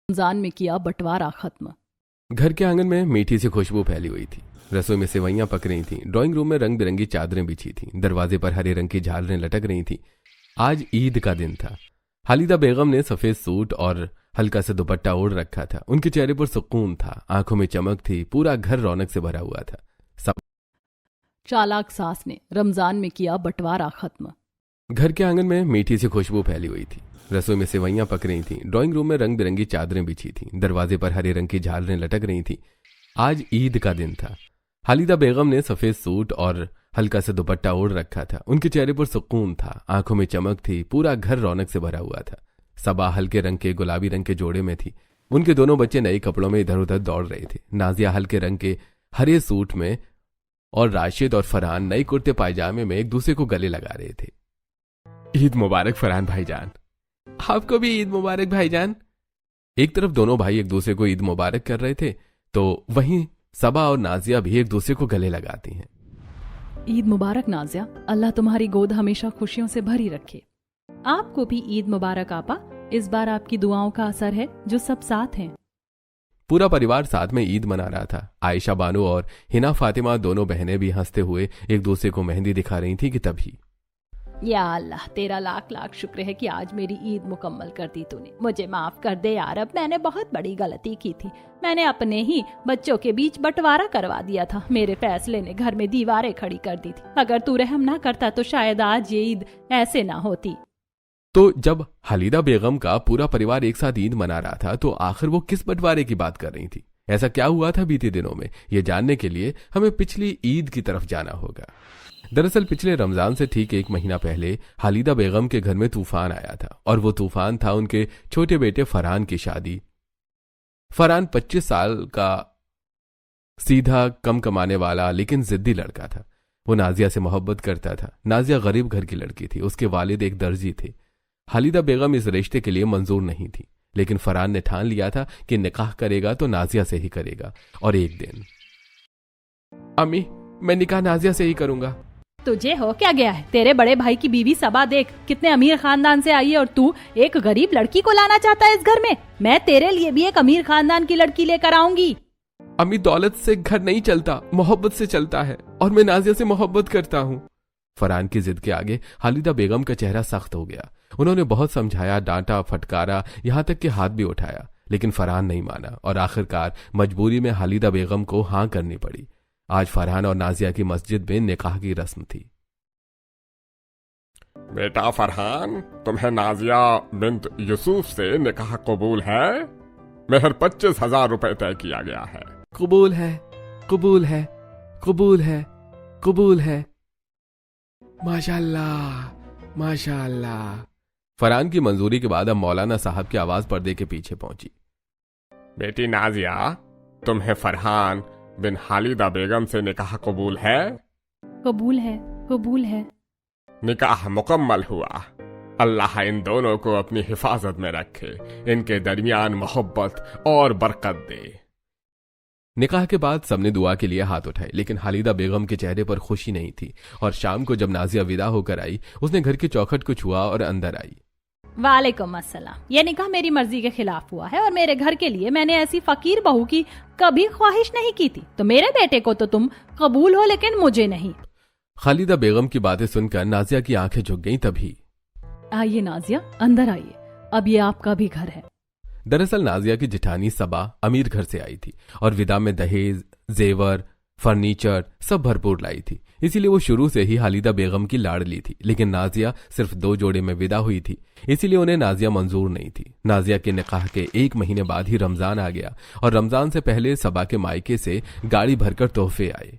रमजान में किया बंटवारा खत्म। घर के आंगन में मीठी सी खुशबू फैली हुई थी। रसोई में सेवइयां पक रही थीं। ड्राइंग रूम में रंग बिरंगी चादरें बिछी थीं। दरवाजे पर हरे रंग की झालरें लटक रही थीं। आज ईद का दिन था। हालिदा बेगम ने सफेद सूट और हल्का सा दुपट्टा ओढ़ रखा था। उनके चेहरे पर सुकून था, आंखों में चमक थी। पूरा घर रौनक से भरा हुआ था। चालाक सास ने रमजान में किया बंटवारा खत्म। घर के आंगन में मीठी सी खुशबू फैली हुई थी। रसोई में सेवइयां पक रही थीं। ड्राइंग रूम में रंग बिरंगी चादरें बिछी थीं। दरवाजे पर हरे रंग की झालरें लटक रही थीं। आज ईद का दिन था। हालिदा बेगम ने सफेद सूट और हल्का सा दुपट्टा ओढ़ रखा था। उनके चेहरे पर सुकून था, आंखों में चमक थी। पूरा घर रौनक से भरा हुआ था। सबा हल्के रंग के गुलाबी रंग के जोड़े में थी। उनके दोनों बच्चे नए कपड़ों में इधर उधर दौड़ रहे थे। नाजिया हल्के रंग के हरे सूट में और राशिद और फरहान नए कुर्ते पायजामे में एक दूसरे को गले लगा रहे थे। ईद मुबारक फरहान भाईजान। आपको भी ईद मुबारक भाईजान। एक तरफ दोनों भाई एक दूसरे को ईद मुबारक कर रहे थे, तो वहीं सबा और नाजिया भी एक दूसरे को गले लगाती हैं। ईद मुबारक नाजिया, अल्लाह तुम्हारी गोद हमेशा खुशियों से भरी रखे। आपको भी ईद मुबारक आपा। इस बार आपकी दुआओं का असर है जो सब साथ हैं। पूरा परिवार साथ में ईद मना रहा था। आयशा बानो और हिना फातिमा दोनों बहनें भी हंसते हुए एक दूसरे को मेहंदी दिखा रही थी कि तभी या अल्लाह, तेरा लाख लाख शुक्र है कि आज मेरी ईद मुकम्मल कर दी तूने। मुझे माफ कर दे यार, अब मैंने बहुत बड़ी गलती की थी। मैंने अपने ही बच्चों के बीच बंटवारा करवा दिया था। मेरे फैसले ने घर में दीवारें खड़ी कर दी थी। अगर तू रहम ना करता तो शायद आज ये ईद ऐसे ना होती। तो जब हालिदा बेगम का पूरा परिवार एक साथ ईद मना रहा था, तो आखिर वो किस बंटवारे की बात कर रही थी? ऐसा क्या हुआ था बीते दिनों में? ये जानने के लिए हमें पिछली ईद की तरफ जाना होगा। दरअसल पिछले रमजान से ठीक एक महीना पहले हालिदा बेगम के घर में तूफान आया था, और वो तूफान था उनके छोटे बेटे फरहान की शादी। फरहान 25 साल का सीधा कम कमाने वाला लेकिन जिद्दी लड़का था। वो नाजिया से मोहब्बत करता था। नाजिया गरीब घर की लड़की थी। उसके वालिद एक दर्जी थे। हालिदा बेगम इस रिश्ते के लिए मंजूर नहीं थी, लेकिन फरहान ने ठान लिया था कि निकाह करेगा तो नाजिया से ही करेगा। और एक दिन, अम्मी, मैं निकाह नाजिया से ही करूंगा। तुझे हो क्या गया है? तेरे बड़े भाई की बीवी सबा देख कितने अमीर खानदान से आई है, और तू एक गरीब लड़की को लाना चाहता है इस घर में। मैं तेरे लिए भी एक अमीर खानदान की लड़की लेकर आऊंगी। अम्मी, दौलत से घर नहीं चलता, मोहब्बत से चलता है, और मैं नाजिया से मोहब्बत करता हूँ। फरहान की जिद के आगे हालिदा बेगम का चेहरा सख्त हो गया। उन्होंने बहुत समझाया, डांटा, फटकारा, यहाँ तक कि हाथ भी उठाया, लेकिन फरहान नहीं माना, और आखिरकार मजबूरी में हालिदा बेगम को हाँ करनी पड़ी। आज फरहान और नाजिया की मस्जिद में निकाह की रस्म थी। बेटा फरहान, तुम्हें नाजिया बिन्त यूसुफ से निकाह कबूल है? मेहर 25,000 रुपए तय किया गया है। कबूल है, कबूल है, कबूल है, कबूल है। माशाअल्लाह, माशाअल्लाह। फरहान की मंजूरी के बाद अब मौलाना साहब की आवाज पर्दे के पीछे पहुंची। बेटी नाजिया, तुम्हें फरहान बिन हालिदा बेगम से निकाह कबूल है? कबूल है, कबूल है। निकाह मुकम्मल हुआ। अल्लाह इन दोनों को अपनी हिफाजत में रखे, इनके दरमियान मोहब्बत और बरकत दे। निकाह के बाद सबने दुआ के लिए हाथ उठाए, लेकिन हालिदा बेगम के चेहरे पर खुशी नहीं थी। और शाम को जब नाजिया विदा होकर आई, उसने घर की चौखट को छुआ और अंदर आई। वालेकुम अस्सलाम। ये निकाह मेरी मर्जी के खिलाफ हुआ है, और मेरे घर के लिए मैंने ऐसी फकीर बहू की कभी ख्वाहिश नहीं की थी। तो मेरे बेटे को तो तुम कबूल हो, लेकिन मुझे नहीं। खालिदा बेगम की बातें सुनकर नाजिया की आंखें झुक गईं। तभी आइए नाजिया, अंदर आइए, अब ये आपका भी घर है। दरअसल नाजिया की जिठानी सबा अमीर घर से आई थी, और विदा में दहेज, जेवर, फर्नीचर सब भरपूर लाई थी। इसीलिए वो शुरू से ही हालिदा बेगम की लाडली थी। लेकिन नाजिया सिर्फ 2 जोड़े में विदा हुई थी, इसीलिए उन्हें नाजिया मंजूर नहीं थी। नाजिया के निकाह के 1 महीने बाद ही रमजान आ गया, और रमजान से पहले सबा के मायके से गाड़ी भरकर तोहफे आए।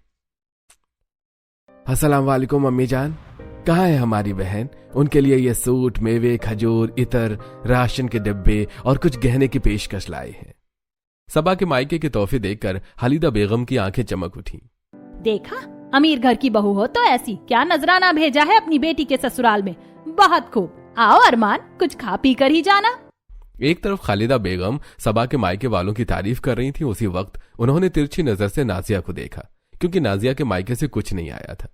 अस्सलाम वालेकुम अम्मी जान, कहाँ है हमारी बहन? उनके लिए ये सूट, मेवे, खजूर, इतर, राशन के डिब्बे और कुछ गहने की पेशकश लाए हैं। सबा के मायके के तोहफे देखकर हालिदा बेगम की आंखें चमक उठी। देखा, अमीर घर की बहू हो तो ऐसी, क्या नजराना भेजा है अपनी बेटी के ससुराल में। बहुत खूब, आओ अरमान, कुछ खा पी कर ही जाना। एक तरफ खालिदा बेगम सबा के मायके वालों की तारीफ कर रही थी, उसी वक्त उन्होंने तिरछी नजर से नाजिया को देखा, क्योंकि नाजिया के मायके से कुछ नहीं आया था।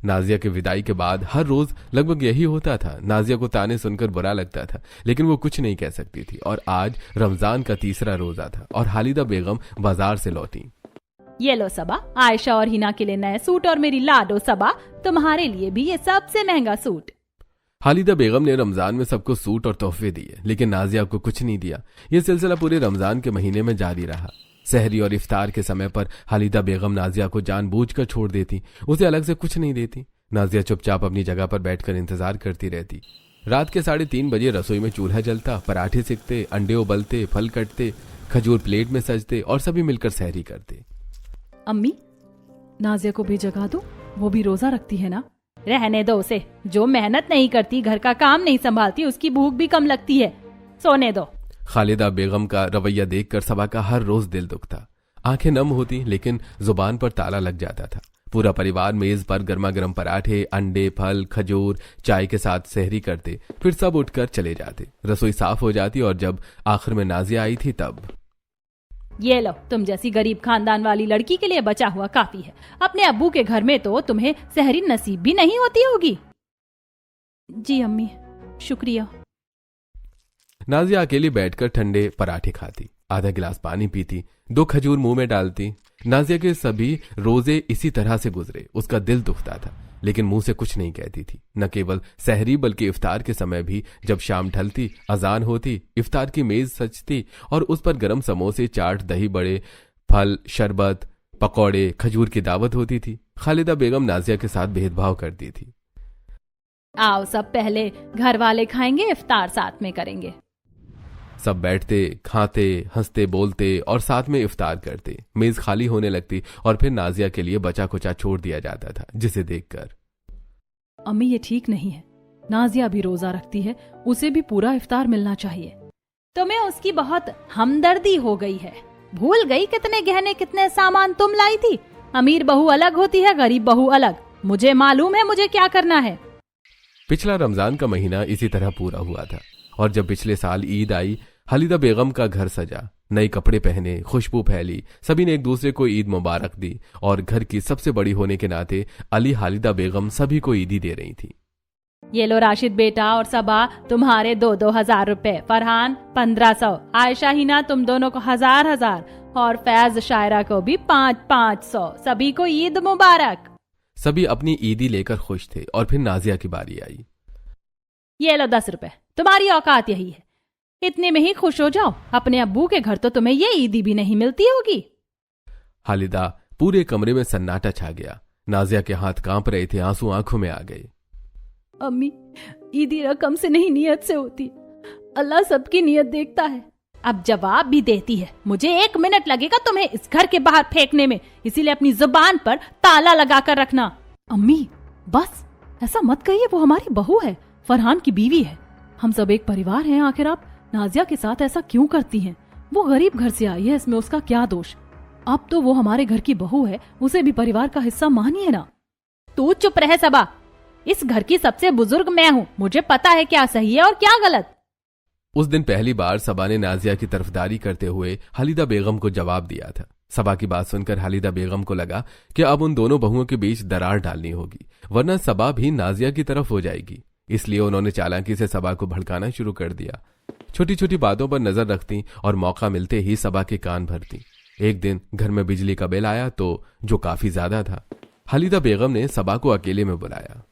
नाजिया के विदाई के बाद हर रोज लगभग यही होता था। नाजिया को ताने सुनकर बुरा लगता था, लेकिन वो कुछ नहीं कह सकती थी। और आज रमजान का तीसरा रोजा था और हालिदा बेगम बाजार से लौटी। ये लो सबा, आयशा और हिना के लिए नए सूट, और मेरी लाडो सबा तुम्हारे लिए भी ये सबसे महंगा सूट। हालिदा बेगम ने रमजान में सबको सूट और तोहफे दिए, लेकिन नाजिया को कुछ नहीं दिया। यह सिलसिला पूरे रमजान के महीने में जारी रहा। सहरी और इफ्तार के समय पर हालिदा बेगम नाजिया को जानबूझकर छोड़ देती, उसे अलग से कुछ नहीं देती। नाजिया चुपचाप अपनी जगह पर बैठकर इंतजार करती रहती। रात के 3:30 बजे रसोई में चूल्हा जलता, पराठे सिकते, अंडे उबलते, फल कटते, खजूर प्लेट में सजते और सभी मिलकर सहरी करते। अम्मी, नाजिया को भी जगा दो, वो भी रोजा रखती है ना। रहने दो उसे, जो मेहनत नहीं करती, घर का काम नहीं संभालती, उसकी भूख भी कम लगती है, सोने दो। खालिदा बेगम का रवैया देखकर सबा का हर रोज दिल दुखता। आंखें नम होती, लेकिन जुबान पर ताला लग जाता था। पूरा परिवार मेज पर गर्मा गर्म पराठे, अंडे, फल, खजूर, चाय के साथ सहरी करते, फिर सब उठकर चले जाते। रसोई साफ हो जाती और जब आखिर में नाजिया आई थी तब। ये लो, तुम जैसी गरीब खानदान वाली लड़की के लिए बचा हुआ काफी है। अपने अब्बू के घर में तो तुम्हें सहरी नसीब भी नहीं होती होगी। जी अम्मी, शुक्रिया। नाजिया अकेली बैठकर ठंडे पराठे खाती, आधा गिलास पानी पीती, 2 खजूर मुंह में डालती। नाजिया के सभी रोजे इसी तरह से गुजरे। उसका दिल दुखता था, लेकिन मुंह से कुछ नहीं कहती थी। न केवल सहरी बल्कि इफ्तार के समय भी जब शाम ढलती, अजान होती, इफ्तार की मेज सजती और उस पर गरम समोसे, चाट, दही बड़े, फल, शरबत, पकौड़े, खजूर की दावत होती थी। खालिदा बेगम नाजिया के साथ भेदभाव करती थी। आओ सब, पहले घर वाले खाएंगे, इफ्तार साथ में करेंगे। सब बैठते, खाते, हंसते, बोलते और साथ में इफ्तार करते। मेज खाली होने लगती और फिर नाजिया के लिए बचा कुचा छोड़ दिया जाता था, जिसे देखकर अम्मी ये ठीक नहीं है। नाजिया भी रोजा रखती है, उसे भी पूरा इफ्तार मिलना चाहिए। तुम्हें उसकी बहुत हमदर्दी हो गई है। भूल गई कितने गहने, कितने सामान तुम लाई थी। अमीर बहू अलग होती है, गरीब बहू अलग। मुझे मालूम है मुझे क्या करना है। पिछला रमजान का महीना इसी तरह पूरा हुआ था और जब पिछले साल ईद आई, हालिदा बेगम का घर सजा, नए कपड़े पहने, खुशबू फैली। सभी ने एक दूसरे को ईद मुबारक दी और घर की सबसे बड़ी होने के नाते अली हालिदा बेगम सभी को ईदी दे रही थी। ये लो राशिद बेटा और सबा, तुम्हारे 2-2 हजार रुपए, फरहान 1500, आयशा हिना तुम दोनों को 1000 और फैज शायरा को भी 500। सभी को ईद मुबारक। सभी अपनी ईदी लेकर खुश थे और फिर नाजिया की बारी आई। ये लो 10 रुपए, तुम्हारी औकात यही है, इतने में ही खुश हो जाओ। अपने अब्बू के घर तो तुम्हें ये ईदी भी नहीं मिलती होगी। हालिदा, पूरे कमरे में सन्नाटा छा गया। नाजिया के हाथ कांप रहे थे, आंसू आंखों में आ गए। अम्मी, ईदी रकम से नहीं नियत से होती। अल्लाह सबकी नियत देखता है। अब जवाब भी देती है। मुझे 1 मिनट लगेगा तुम्हें इस घर के बाहर फेंकने में, इसीलिए अपनी जुबान पर ताला लगा कर रखना। अम्मी बस, ऐसा मत कहिए, वो हमारी बहू है, फरहान की बीवी है। हम सब एक परिवार हैं। आखिर आप नाजिया के साथ ऐसा क्यों करती हैं? वो गरीब घर से आई है, इसमें उसका क्या दोष? अब तो वो हमारे घर की बहू है, उसे भी परिवार का हिस्सा मानिए ना। तू चुप रहे सबा, इस घर की सबसे बुजुर्ग मैं हूँ, मुझे पता है क्या सही है और क्या गलत। उस दिन पहली बार सबा ने नाजिया की तरफदारी करते हुए हालिदा बेगम को जवाब दिया था। सबा की बात सुनकर हालिदा बेगम को लगा कि अब उन दोनों बहुओं के बीच दरार डालनी होगी, वरना सबा भी नाजिया की तरफ हो जाएगी। इसलिए उन्होंने चालाकी से सबा को भड़काना शुरू कर दिया। छोटी छोटी बातों पर नजर रखती और मौका मिलते ही सबा के कान भरती। एक दिन घर में बिजली का बिल आया तो जो काफी ज्यादा था। हालिदा बेगम ने सबा को अकेले में बुलाया।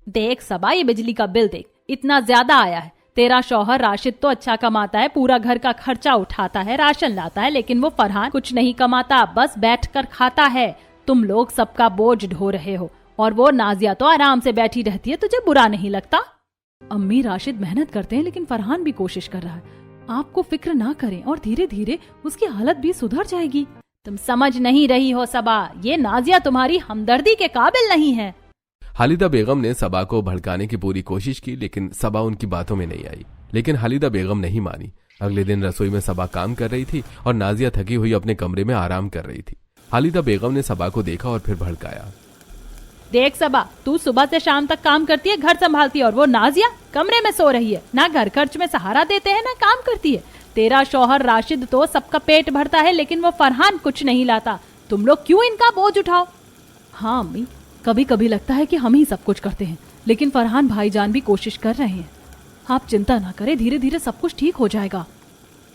देख सबा, ये बिजली का बिल देख, इतना ज्यादा आया है। तेरा शौहर राशिद तो अच्छा कमाता है, पूरा घर का खर्चा उठाता है, राशन लाता है, लेकिन वो फरहान कुछ नहीं कमाता, बस बैठकर खाता है। तुम लोग सबका बोझ ढो रहे हो और वो नाजिया तो आराम से बैठी रहती है, तुझे बुरा नहीं लगता? अम्मी, राशिद मेहनत करते हैं, लेकिन फरहान भी कोशिश कर रहा है। आपको फिक्र ना करें और धीरे धीरे उसकी हालत भी सुधर जाएगी। तुम समझ नहीं रही हो सबा, ये नाजिया तुम्हारी हमदर्दी के काबिल नहीं है। हालिदा बेगम ने सबा को भड़काने की पूरी कोशिश की, लेकिन सबा उनकी बातों में नहीं आई। लेकिन हालिदा बेगम नहीं मानी। अगले दिन रसोई में सबा काम कर रही थी और नाजिया थकी हुई अपने कमरे में आराम कर रही थी। हालिदा बेगम ने सबा को देखा और फिर भड़काया। देख सबा, तू सुबह से शाम तक काम करती है, घर संभालती है, और वो नाजिया कमरे में सो रही है। ना घर खर्च में सहारा देते हैं ना काम करती है। तेरा शौहर राशिद तो सबका पेट भरता है, लेकिन वो फरहान कुछ नहीं लाता। तुम लोग क्यों इनका बोझ उठाओ? हाँ अम्मी, कभी कभी लगता है कि हम ही सब कुछ करते हैं, लेकिन फरहान भाईजान भी कोशिश कर रहे हैं। आप चिंता ना करें, धीरे धीरे सब कुछ ठीक हो जाएगा।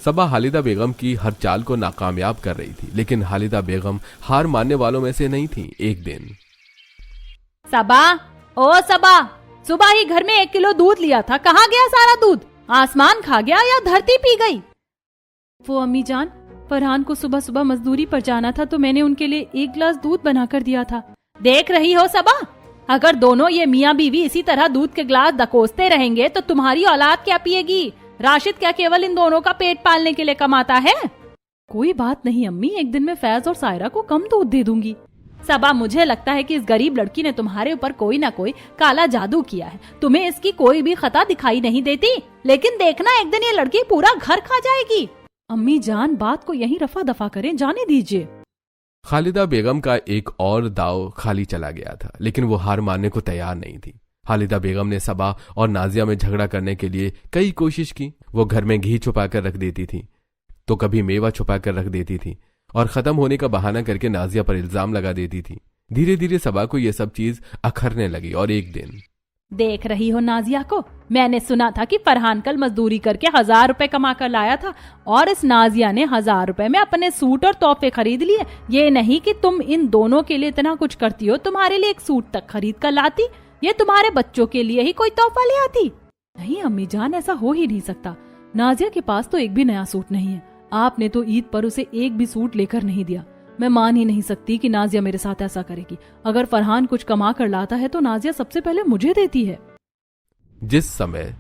सबा हालिदा बेगम की हर चाल को नाकामयाब कर रही थी, लेकिन हालिदा बेगम हार मानने वालों में से नहीं थी। एक दिन सबा, ओ सबा, सुबह ही घर में 1 किलो दूध लिया था, कहाँ गया सारा दूध? आसमान खा गया या धरती पी गई? वो अम्मी जान, फरहान को सुबह सुबह मजदूरी पर जाना था तो मैंने उनके लिए 1 गिलास दूध बनाकर दिया था। देख रही हो सबा, अगर दोनों ये मियाँ बीवी इसी तरह दूध के गिलास दकोसते रहेंगे तो तुम्हारी औलाद क्या पिएगी? राशिद क्या केवल इन दोनों का पेट पालने के लिए कमाता है? कोई बात नहीं अम्मी, एक दिन में फैज और सायरा को कम दूध दे दूंगी। सबा, मुझे लगता है कि इस गरीब लड़की ने तुम्हारे ऊपर कोई ना कोई काला जादू किया है। तुम्हें इसकी कोई भी खता दिखाई नहीं देती, लेकिन देखना एक दिन ये लड़की पूरा घर खा जाएगी। अम्मी जान, बात को यहीं रफा दफा करें, जाने दीजिए। खालिदा बेगम का एक और दाव खाली चला गया था, लेकिन वो हार मानने को तैयार नहीं थी। खालिदा बेगम ने सबा और नाजिया में झगड़ा करने के लिए कई कोशिश की। वो घर में घी छुपा कर रख देती थी, तो कभी मेवा छुपा कर रख देती थी और खत्म होने का बहाना करके नाजिया पर इल्जाम लगा देती थी। धीरे धीरे सबा को यह सब चीज अखरने लगी और एक दिन, देख रही हो नाजिया को, मैंने सुना था कि फरहान कल मजदूरी करके 1000 रुपए कमा कर लाया था और इस नाजिया ने 1000 रुपए में अपने सूट और तोहफे खरीद लिए। ये नहीं कि तुम इन दोनों के लिए इतना कुछ करती हो, तुम्हारे लिए एक सूट तक खरीद कर लाती, ये तुम्हारे बच्चों के लिए ही कोई तोहफा ले आती। नहीं अम्मी जान, ऐसा हो ही नहीं सकता। नाजिया के पास तो एक भी नया सूट नहीं है। आपने तो ईद पर उसे एक भी सूट लेकर नहीं दिया। मैं मान ही नहीं सकती कि नाजिया मेरे साथ ऐसा करेगी। अगर फरहान कुछ कमा कर लाता है तो नाजिया सबसे पहले मुझे देती है। जिस समय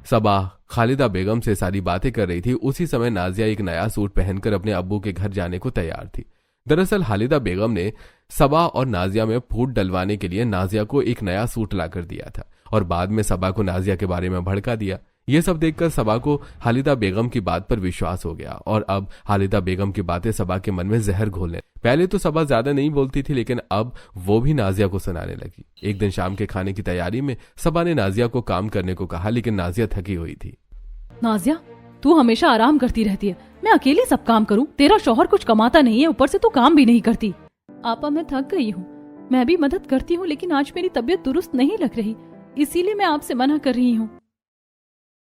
सबा खालिदा बेगम से सारी बातें कर रही थी, उसी समय नाजिया एक नया सूट पहनकर अपने अब्बू के घर जाने को तैयार थी। दरअसल खालिदा बेगम ने सबा और नाजिया में फूट डलवाने के लिए नाजिया को एक नया सूट लाकर दिया था और बाद में सबा को नाजिया के बारे में भड़का दिया। ये सब देखकर सबा को खालिदा बेगम की बात पर विश्वास हो गया और अब खालिदा बेगम की बातें सबा के मन में जहर घोलने। पहले तो सबा ज्यादा नहीं बोलती थी, लेकिन अब वो भी नाजिया को सुनाने लगी। एक दिन शाम के खाने की तैयारी में सबा ने नाजिया को काम करने को कहा, लेकिन नाजिया थकी हुई थी। नाजिया, तू हमेशा आराम करती रहती है, मैं अकेले सब काम करूं? तेरा शौहर कुछ कमाता नहीं है, ऊपर से तू काम भी नहीं करती। आपा, मैं थक गई हूँ, मैं भी मदद करती हूँ, लेकिन आज मेरी तबीयत दुरुस्त नहीं लग रही, इसीलिए मैं आपसे मना कर रही हूँ।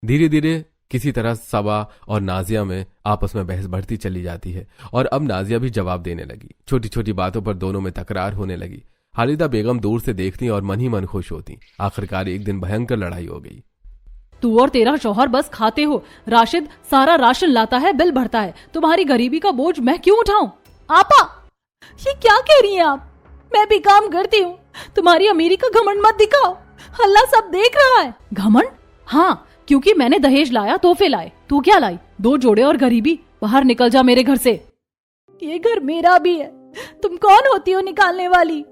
धीरे धीरे किसी तरह सबा और नाजिया में आपस में बहस बढ़ती चली जाती है और अब नाजिया भी जवाब देने लगी। छोटी छोटी बातों पर दोनों में तकरार होने लगी। खालिदा बेगम दूर से देखती और मन ही मन खुश होती। आखिरकार एक दिन भयंकर लड़ाई हो गई। तू और तेरा शौहर बस खाते हो। राशिद सारा राशन लाता है, बिल भरता है, तुम्हारी गरीबी का बोझ मैं क्यों उठाऊं? आपा, ये क्या कह रही हैं आप? मैं भी काम करती हूँ, तुम्हारी अमीरी का घमंड मत दिखाओ, अल्लाह सब देख रहा है। घमंड? हाँ, क्योंकि मैंने दहेज लाया, तोहफे लाए। तू क्या लाई? 2 जोड़े और गरीबी। बाहर निकल जा मेरे घर से। ये घर मेरा भी है, तुम कौन होती हो निकालने वाली?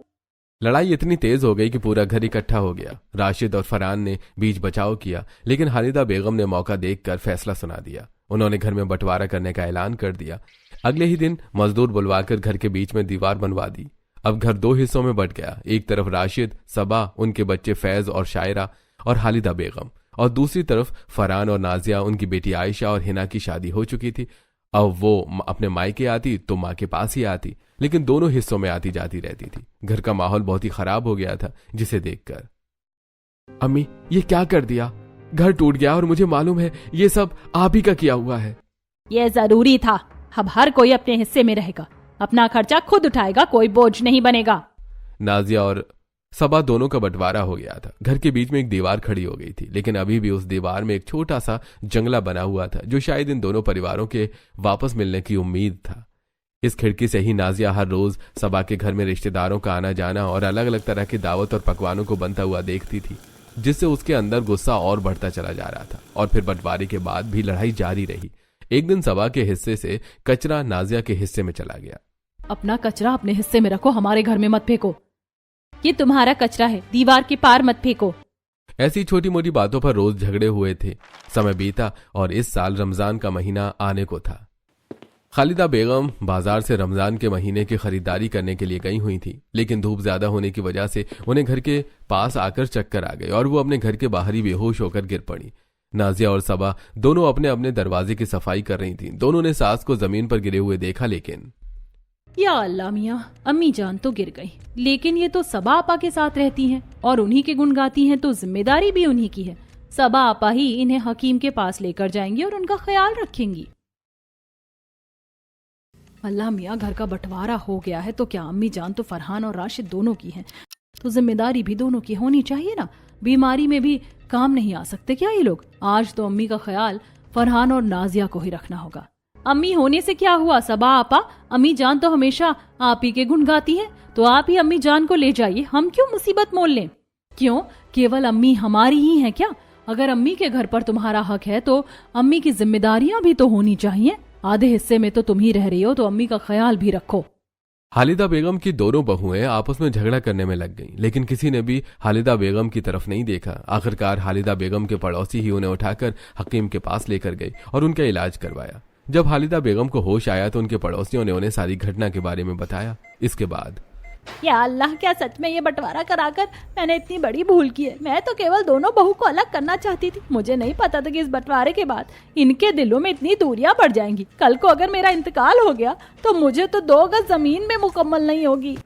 लड़ाई इतनी तेज हो गई कि पूरा घर इकट्ठा हो गया। राशिद और फरहान ने बीच बचाव किया, लेकिन खालिदा बेगम ने मौका देखकर फैसला सुना दिया। उन्होंने घर में बंटवारा करने का ऐलान कर दिया। अगले ही दिन मजदूर बुलवाकर घर के बीच में दीवार बनवा दी। अब घर 2 हिस्सों में बंट गया। एक तरफ राशिद, सबा, उनके बच्चे फैज और शायरा और खालिदा बेगम, और दूसरी तरफ फरहान और नाजिया, उनकी बेटी आयशा और हिना की शादी हो चुकी थी। अब वो अपने मायके आती तो माँ के पास ही आती, लेकिन दोनों हिस्सों में आती जाती रहती थी। घर का माहौल बहुत ही खराब हो गया था, जिसे देखकर, अम्मी ये क्या कर दिया? घर टूट गया और मुझे मालूम है ये सब आप ही का किया हुआ है। ये जरूरी था। अब हर कोई अपने हिस्से में रहेगा, अपना खर्चा खुद उठाएगा, कोई बोझ नहीं बनेगा। नाजिया और सबा दोनों का बंटवारा हो गया था। घर के बीच में एक दीवार खड़ी हो गई थी, लेकिन अभी भी उस दीवार में एक छोटा सा जंगला बना हुआ था, जो शायद इन दोनों परिवारों के वापस मिलने की उम्मीद था। इस खिड़की से ही नाजिया हर रोज सबा के घर में रिश्तेदारों का आना जाना और अलग अलग तरह की दावत और पकवानों को बनता हुआ देखती थी, जिससे उसके अंदर गुस्सा और बढ़ता चला जा रहा था। और फिर बंटवारे के बाद भी लड़ाई जारी रही। एक दिन सबा के हिस्से से कचरा नाजिया के हिस्से में चला गया। अपना कचरा अपने हिस्से में रखो, हमारे घर में मत फेंको। ये तुम्हारा कचरा है, दीवार के पार मत फेंको। ऐसी छोटी मोटी बातों पर रोज झगड़े हुए थे। समय बीता और इस साल रमजान का महीना आने को था। खालिदा बेगम बाजार से रमजान के महीने की खरीदारी करने के लिए गई हुई थी, लेकिन धूप ज्यादा होने की वजह से उन्हें घर के पास आकर चक्कर आ गए और वो अपने घर के बाहर ही बेहोश होकर गिर पड़ी। नाजिया और सबा दोनों अपने अपने दरवाजे की सफाई कर रही थीं। दोनों ने सास को जमीन पर गिरे हुए देखा, लेकिन या अल्लाह मियां, अम्मी जान तो गिर गई, लेकिन ये तो सबा आपा के साथ रहती हैं और उन्हीं के गुण गाती हैं, तो जिम्मेदारी भी उन्हीं की है। सबा आपा ही इन्हें हकीम के पास लेकर जाएंगी और उनका ख्याल रखेंगी। अल्लाह मियाँ, घर का बंटवारा हो गया है तो क्या अम्मी जान तो फरहान और राशिद दोनों की हैं, तो जिम्मेदारी भी दोनों की होनी चाहिए ना। बीमारी में भी काम नहीं आ सकते क्या ये लोग? आज तो अम्मी का ख्याल फरहान और नाजिया को ही रखना होगा। अम्मी होने से क्या हुआ सबा आपा, अम्मी जान तो हमेशा आप ही के गुण गाती हैं, तो आप ही अम्मी जान को ले जाइए, हम क्यों मुसीबत मोल लें? क्यों, केवल अम्मी हमारी ही हैं क्या? अगर अम्मी के घर पर तुम्हारा हक है तो अम्मी की जिम्मेदारियां भी तो होनी चाहिए। आधे हिस्से में तो तुम ही रह रही हो, तो अम्मी का ख्याल भी रखो। हालिदा बेगम की दोनों बहुएं आपस में झगड़ा करने में लग गईं, लेकिन किसी ने भी हालिदा बेगम की तरफ नहीं देखा। आखिरकार हालिदा बेगम के पड़ोसी ही उन्हें उठाकर हकीम के पास लेकर गए और उनका इलाज करवाया। जब हालिदा बेगम को होश आया तो उनके पड़ोसियों ने उन्हें सारी घटना के बारे में बताया। इसके बाद, या अल्लाह, क्या सच में ये बंटवारा कराकर मैंने इतनी बड़ी भूल की है? मैं तो केवल दोनों बहू को अलग करना चाहती थी। मुझे नहीं पता था कि इस बंटवारे के बाद इनके दिलों में इतनी दूरियां बढ़ जाएंगी। कल को अगर मेरा इंतकाल हो गया तो मुझे तो 2 गज जमीन में मुकम्मल नहीं होगी।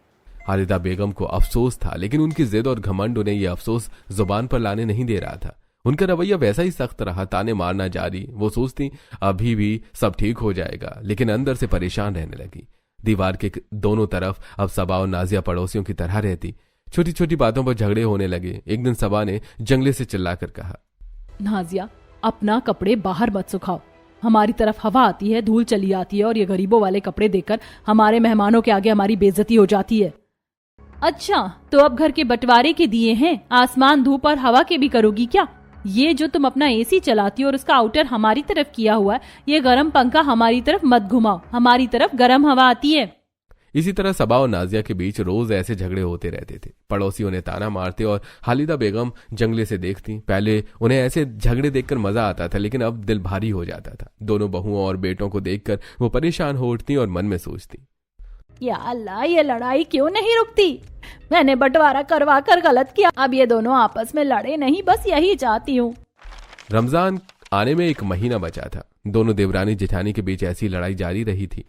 हालिदा बेगम को अफसोस था, लेकिन उनकी जिद और घमंड उन्हें यह अफसोस जुबान पर लाने नहीं दे रहा था। उनका रवैया वैसा ही सख्त रहा, ताने मारना जारी। वो सोचती अभी भी सब ठीक हो जाएगा, लेकिन अंदर से परेशान रहने लगी। दीवार के दोनों तरफ अब सबा और नाजिया पड़ोसियों की तरह रहती। छोटी छोटी बातों पर झगड़े होने लगे। एक दिन सबा ने जंगले से चिल्लाकर कहा, नाजिया, अपना कपड़े बाहर मत सुखाओ, हमारी तरफ हवा आती है, धूल चली आती है और ये गरीबों वाले कपड़े देखकर हमारे मेहमानों के आगे हमारी बेइज्जती हो जाती है। अच्छा, तो अब घर के बंटवारे के दिए हैं, आसमान धूप और हवा के भी करोगी क्या? ये जो तुम अपना एसी चलाती हो और उसका आउटर हमारी तरफ किया हुआ है, ये गर्म पंखा हमारी तरफ मत घुमाओ, हमारी तरफ गर्म हवा आती है। इसी तरह सबा और नाजिया के बीच रोज ऐसे झगड़े होते रहते थे। पड़ोसियों ने ताना मारते और हालिदा बेगम जंगले से देखती। पहले उन्हें ऐसे झगड़े देखकर मजा आता था, लेकिन अब दिल भारी हो जाता था। दोनों बहुओं और बेटों को देखकर वो परेशान हो उठती और मन में सोचती, या अल्लाह, ये लड़ाई क्यों नहीं रुकती? मैंने बंटवारा करवा कर गलत किया, अब ये दोनों आपस में लड़े नहीं, बस यही चाहती हूँ। रमजान आने में 1 महीना बचा था। दोनों देवरानी जेठानी के बीच ऐसी लड़ाई जारी रही थी।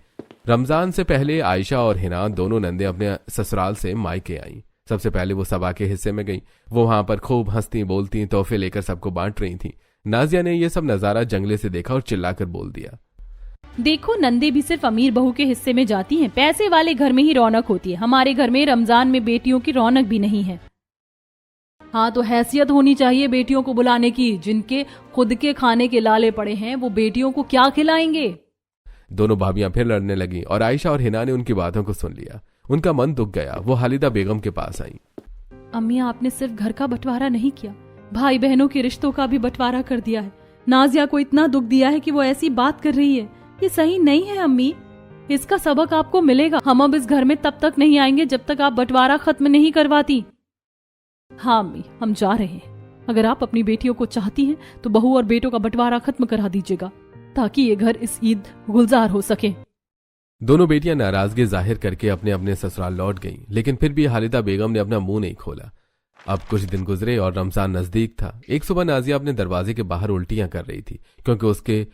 रमजान से पहले आयशा और हिना दोनों नंदे अपने ससुराल से मायके आईं। सबसे पहले वो सबा के हिस्से में गईं। वो वहां पर खूब हंसती बोलती तोहफे लेकर सबको बांट रही थी। नाजिया ने यह सब नजारा जंगले से देखा और चिल्लाकर बोल दिया, देखो, नंदे भी सिर्फ अमीर बहू के हिस्से में जाती हैं। पैसे वाले घर में ही रौनक होती है, हमारे घर में रमजान में बेटियों की रौनक भी नहीं है। हाँ, तो हैसियत होनी चाहिए बेटियों को बुलाने की। जिनके खुद के खाने के लाले पड़े हैं वो बेटियों को क्या खिलाएंगे? दोनों भाभियां फिर लड़ने लगी और आयशा और हिना ने उनकी बातों को सुन लिया। उनका मन दुख गया। वो हालिदा बेगम के पास आई। अम्मी, आपने सिर्फ घर का बंटवारा नहीं किया, भाई बहनों के रिश्तों का भी बंटवारा कर दिया है। नाजिया को इतना दुख दिया है कि वो ऐसी बात कर रही है। ये सही नहीं है अम्मी, इसका सबक आपको मिलेगा। हम अब इस घर में तब तक नहीं आएंगे जब तक आप बंटवारा खत्म नहीं करवाती। हाँ अम्मी, हम जा रहे हैं। अगर आप अपनी बेटियों को चाहती हैं तो बहू और बेटों का बंटवारा खत्म करा दीजिएगा, ताकि ये घर इस ईद गुलजार हो सके। दोनों बेटियां नाराजगी जाहिर करके अपने अपने ससुराल लौट गईं, लेकिन फिर भी हालिदा बेगम ने अपना मुंह नहीं खोला। अब कुछ दिन गुजरे और रमजान नजदीक था। एक सुबह नाजिया अपने दरवाजे के बाहर उल्टियां कर रही थी, क्योंकि उसके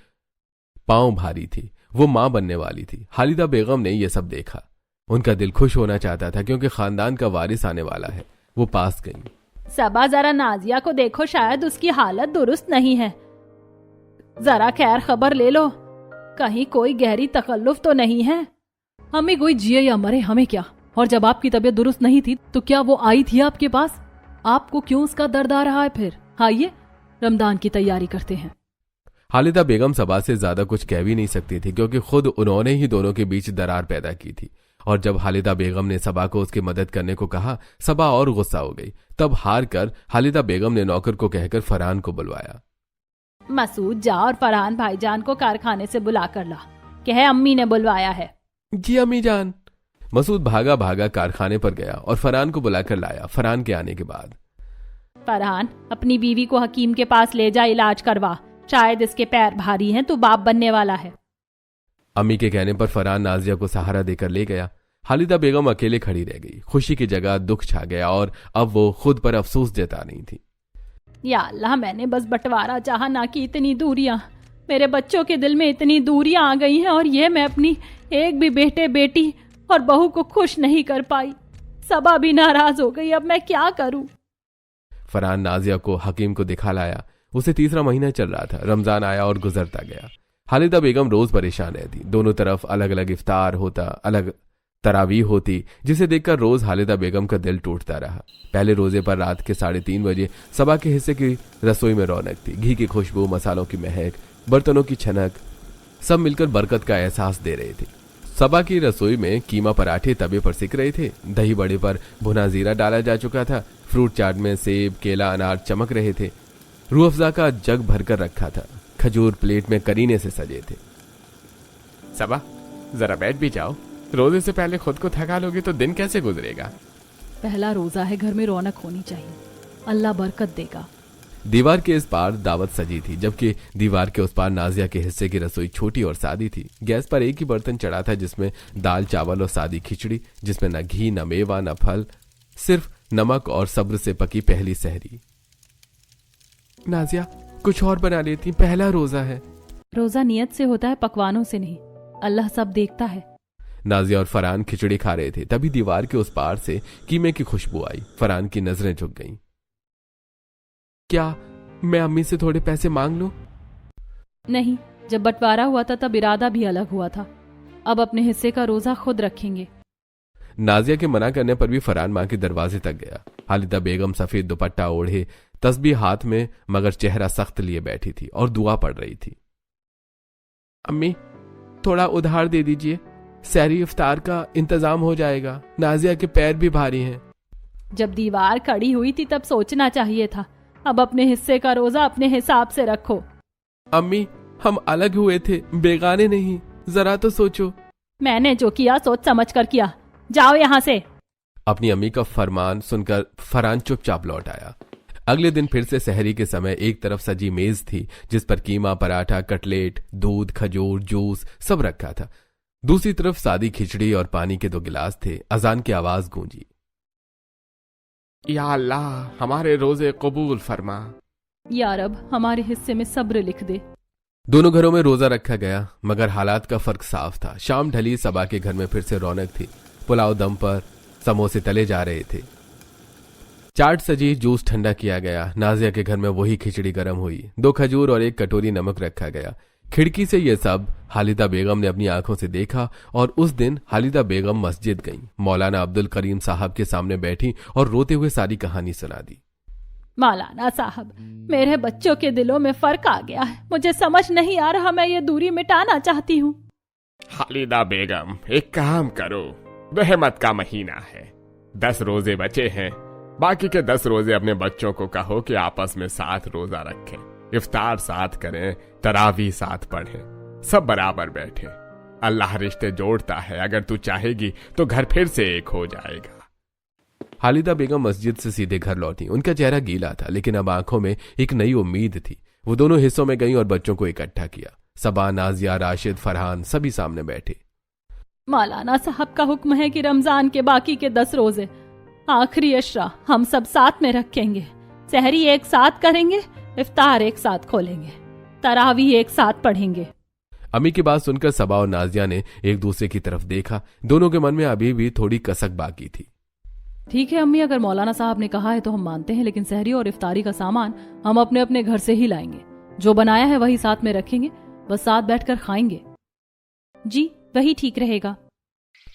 पांव भारी थी। वो मां बनने वाली थी। हालिदा बेगम ने यह सब देखा। उनका दिल खुश होना चाहता था, क्योंकि खानदान का वारिस आने वाला है। वो पास गई। सबा, जरा नाजिया को देखो, शायद उसकी हालत दुरुस्त नहीं है। जरा खैर खबर ले लो, कहीं कोई गहरी तकल्लुफ तो नहीं है। हमें कोई जिए या मरे, हमें क्या? और जब आपकी तबीयत दुरुस्त नहीं थी तो क्या वो आई थी आपके पास? आपको क्यों उसका दर्द आ रहा है? फिर आइए, रमजान की तैयारी करते हैं। हालिदा बेगम सबा से ज्यादा कुछ कह भी नहीं सकती थी, क्योंकि खुद उन्होंने ही दोनों के बीच दरार पैदा की थी। और जब हालिदा बेगम ने सबा को उसकी मदद करने को कहा, सबा और गुस्सा हो गई। तब हार कर हालिदा बेगम ने नौकर को कहकर फरहान को बुलवाया। मसूद, जा और फरहान भाईजान को कारखाने से बुला कर ला, कहे अम्मी ने बुलवाया है। जी अम्मी जान। मसूद भागा भागा कारखाने पर गया और फरहान को बुलाकर लाया। फरहान के आने के बाद, फरहान, अपनी बीवी को हकीम के पास ले जा, इलाज करवा। शायद इसके पैर भारी हैं, तो बाप बनने वाला है। अम्मी के कहने पर फरहान नाजिया को सहारा देकर ले गया। हालिदा बेगम अकेले खड़ी रह गई। खुशी की जगह दुख छा गया और अब वो खुद पर अफसोस जता रही थी। या अल्लाह, मैंने बस बंटवारा चाहा, ना कि इतनी दूरियां। मेरे बच्चों के दिल में इतनी दूरियां आ गई हैं और ये मैं अपनी एक भी बेटे बेटी और बहू को खुश नहीं कर पाई। सबा भी नाराज हो गई, अब मैं क्या करूं? फरहान नाजिया को हकीम को दिखा लाया। उसे तीसरा महीना चल रहा था। रमजान आया और गुजरता गया। हालिदा बेगम रोज परेशान रहती। दोनों तरफ अलग अलग इफ्तार होता, अलग तरावीह होती, जिसे देखकर रोज हालिदा बेगम का दिल टूटता रहा। पहले रोजे पर रात के 3:30 बजे सबा के हिस्से की रसोई में रौनक थी। घी की खुशबू, मसालों की महक, बर्तनों की छनक, सब मिलकर बरकत का एहसास दे रहे थे। सबा की रसोई में कीमा पराठे तवे पर सिक रहे थे। दही बड़े पर भुना जीरा डाला जा चुका था। फ्रूट चाट में सेब, केला, अनार चमक रहे थे। रूह अफ़ज़ा का जग भरकर रखा था। खजूर प्लेट में करीने से सजे थे। सबा, जरा बैठ भी जाओ। रोजे से पहले खुद को थका लोगे तो दिन कैसे गुजरेगा? पहला रोजा है, घर में रौनक होनी चाहिए। अल्लाह बरकत देगा। दीवार के इस पार दावत सजी थी, जबकि दीवार के उस पार नाजिया के हिस्से की रसोई छोटी और सादी थी। गैस पर एक ही बर्तन चढ़ा था, जिसमें दाल, चावल और सादी खिचड़ी, जिसमें न घी, न मेवा, न फल, सिर्फ नमक और सब्र से पकी पहली सहरी। नाजिया, कुछ और बना लेती, पहला रोजा है। रोजा नियत से होता है, पकवानों से नहीं। अल्लाह सब देखता है। नाजिया और फरहान खिचड़ी खा रहे थे। तभी दीवार के उस पार से कीमे की खुशबू आई। फरहान की नजरें झुक गईं। क्या मैं अम्मी से थोड़े पैसे मांग लूं? नहीं, जब बंटवारा हुआ था तब इरादा भी अलग हुआ था। अब अपने हिस्से का रोजा खुद रखेंगे। नाजिया के मना करने पर भी फरहान मां के दरवाजे तक गया। हालिदा बेगम सफेद दुपट्टा ओढ़े, तस्बीह हाथ में, मगर चेहरा सख्त लिए बैठी थी और दुआ पढ़ रही थी। अम्मी, थोड़ा उधार दे दीजिए, सहरी इफ्तार का इंतजाम हो जाएगा। नाजिया के पैर भी भारी हैं। जब दीवार खड़ी हुई थी तब सोचना चाहिए था। अब अपने हिस्से का रोजा अपने हिसाब से रखो। अम्मी, हम अलग हुए थे, बेगाने नहीं, जरा तो सोचो। मैंने जो किया सोच समझ कर किया। जाओ यहाँ से। अपनी अम्मी का फरमान सुनकर फरहान चुपचाप लौट आया। अगले दिन फिर से सहरी के समय एक तरफ सजी मेज थी, जिस पर कीमा, पराठा, कटलेट, दूध, खजूर, जूस सब रखा था। दूसरी तरफ सादी खिचड़ी और पानी के 2 गिलास थे। अजान की आवाज गूंजी। या अल्लाह, हमारे रोजे कबूल फरमा। या रब, हमारे हिस्से में सब्र लिख दे। दोनों घरों में रोजा रखा गया, मगर हालात का फर्क साफ था। शाम ढली, सबा के घर में फिर से रौनक थी। पुलाव दम पर, समोसे तले जा रहे थे, चाट सजी, जूस ठंडा किया गया। नाजिया के घर में वही खिचड़ी गर्म हुई। 2 खजूर और 1 कटोरी नमक रखा गया। खिड़की से ये सब हालिदा बेगम ने अपनी आंखों से देखा। और उस दिन हालिदा बेगम मस्जिद गईं। मौलाना अब्दुल करीम साहब के सामने बैठी और रोते हुए सारी कहानी सुना दी। मौलाना साहब, मेरे बच्चों के दिलों में फर्क आ गया है। मुझे समझ नहीं आ रहा, मैं ये दूरी मिटाना चाहती हूँ। हालिदा बेगम, एक काम करो, रहमत का महीना है, 10 रोजे बचे हैं। बाकी के 10 रोजे अपने बच्चों को कहो कि आपस में साथ रोजा रखें, इफ्तार साथ करें, तरावी साथ पढ़ें, सब बराबर बैठे। अल्लाह रिश्ते जोड़ता है, अगर तू चाहेगी तो घर फिर से एक हो जाएगा। हालिदा बेगम मस्जिद से सीधे घर लौटी। उनका चेहरा गीला था, लेकिन अब आंखों में एक नई उम्मीद थी। वो दोनों हिस्सों में गईं और बच्चों को इकट्ठा किया। सबा, नाजिया, राशिद, फरहान सभी सामने बैठे। मौलाना साहब का हुक्म है कि रमजान के बाकी के 10 रोजे, आखिरी अशरा हम सब साथ में रखेंगे। सहरी एक साथ करेंगे, इफ्तार एक साथ खोलेंगे, तरावी एक साथ पढ़ेंगे। अम्मी की बात सुनकर सबा और नाजिया ने एक दूसरे की तरफ देखा। दोनों के मन में अभी भी थोड़ी कसक बाकी थी। ठीक है अम्मी, अगर मौलाना साहब ने कहा है तो हम मानते हैं, लेकिन सहरी और इफ्तारी का सामान हम अपने अपने घर से ही लाएंगे। जो बनाया है वही साथ में रखेंगे, बस साथ बैठकर खाएंगे। जी, वही ठीक रहेगा।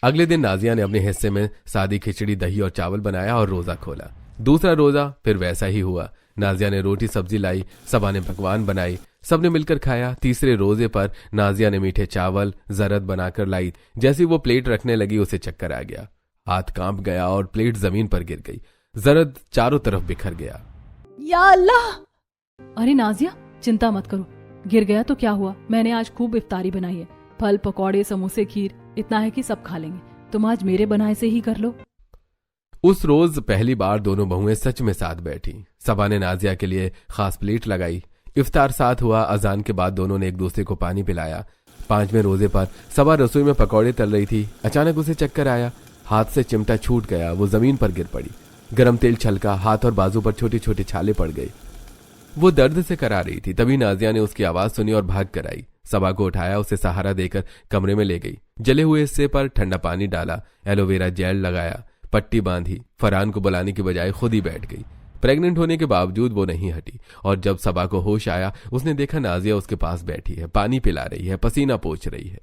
अगले दिन नाजिया ने अपने हिस्से में सादी खिचड़ी, दही और चावल बनाया और रोजा खोला। दूसरा रोजा फिर वैसा ही हुआ। नाजिया ने रोटी सब्जी लाई, सबा ने पकवान बनाई, सबने मिलकर खाया। तीसरे रोजे पर नाजिया ने मीठे चावल जरद बनाकर लाई। जैसी वो प्लेट रखने लगी, उसे चक्कर आ गया, हाथ कांप गया और प्लेट जमीन पर गिर गई। जरद चारों तरफ बिखर गया। या अल्लाह! अरे नाजिया, चिंता मत करो, गिर गया तो क्या हुआ। मैंने आज खूब इफ्तारी बनाई है, फल, पकौड़े, समोसे, खीर, इतना है कि सब खा लेंगे। तुम आज मेरे बनाए से ही कर लो। उस रोज पहली बार दोनों बहुएं सच में साथ बैठी। सबा ने नाजिया के लिए खास प्लेट लगाई। इफ्तार साथ हुआ। अजान के बाद दोनों ने एक दूसरे को पानी पिलाया। 5वें रोजे पर सबा रसोई में पकौड़े तल रही थी। अचानक उसे चक्कर आया, हाथ से चिमटा छूट गया, वो जमीन पर गिर पड़ी। गरम तेल छलका, हाथ और बाजू पर छोटे छोटे छाले पड़ गए। वो दर्द से करा रही थी। तभी नाजिया ने उसकी आवाज सुनी और भाग कर आई। सबा को उठाया, उसे सहारा देकर कमरे में ले गई। जले हुए हिस्से पर ठंडा पानी डाला, एलोवेरा जेल लगाया, पट्टी बांधी, फरहान को बुलाने की बजाय खुद ही बैठ गई। प्रेग्नेंट होने के बावजूद वो नहीं हटी और जब सबा को होश आया उसने देखा नाजिया उसके पास बैठी है, पानी पिला रही है, पसीना पोंछ रही है।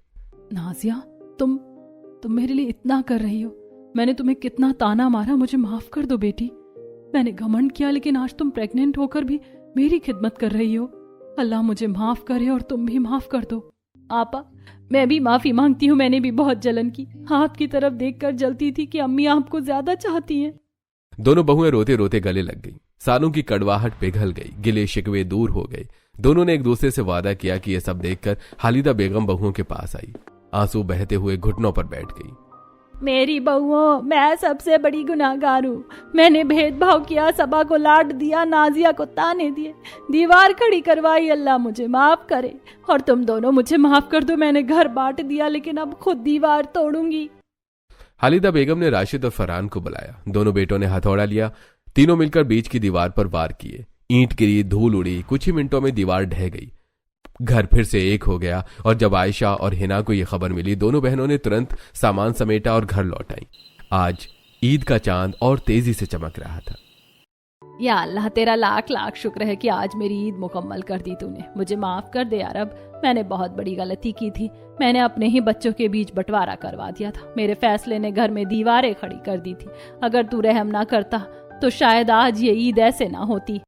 नाजिया, तुम मेरे लिए इतना कर रही हो। मैंने तुम्हें कितना ताना मारा, मुझे माफ कर दो बेटी। मैंने घमंड किया, लेकिन आज तुम प्रेग्नेंट होकर भी मेरी खिदमत कर रही हो। अल्लाह मुझे माफ करे और तुम भी माफ कर दो। आपा, मैं भी माफी मांगती हूँ, मैंने भी बहुत जलन की। आपकी तरफ देखकर जलती थी कि अम्मी आपको ज्यादा चाहती हैं। दोनों बहुएं रोते रोते गले लग गई। सालों की कड़वाहट पिघल गई, गिले शिकवे दूर हो गए। दोनों ने एक दूसरे से वादा किया कि यह सब देखकर हालिदा बेगम बहुओं के पास आई, आंसू बहते हुए घुटनों पर बैठ गई। मेरी बहुओं, मैं सबसे बड़ी गुनाहगार हूँ। मैंने भेदभाव किया, सबा को लाड दिया, नाजिया को ताने दिए, दीवार खड़ी करवाई। अल्लाह मुझे माफ करे और तुम दोनों मुझे माफ कर दो। मैंने घर बांट दिया, लेकिन अब खुद दीवार तोड़ूंगी। हालिदा बेगम ने राशिद और फरहान को बुलाया। दोनों बेटों ने हथौड़ा लिया। तीनों मिलकर बीच की दीवार पर वार किए। ईंट गिरी, धूल उड़ी। कुछ ही मिनटों में दीवार ढह गई। घर फिर से एक हो गया और जब आयशा और हिना को यह खबर मिली, दोनों बहनों ने तुरंत सामान समेटा और घर लौट आई। आज ईद का चांद और तेजी से चमक रहा था। या अल्लाह, तेरा लाख लाख शुक्र है कि आज मेरी ईद मुकम्मल कर दी तूने। मुझे माफ कर दे यार, अब मैंने बहुत बड़ी गलती की थी। मैंने अपने ही बच्चों के बीच बंटवारा करवा दिया था। मेरे फैसले ने घर में दीवारें खड़ी कर दी थी। अगर तू रहम ना करता तो शायद आज ये ईद ऐसे ना होती।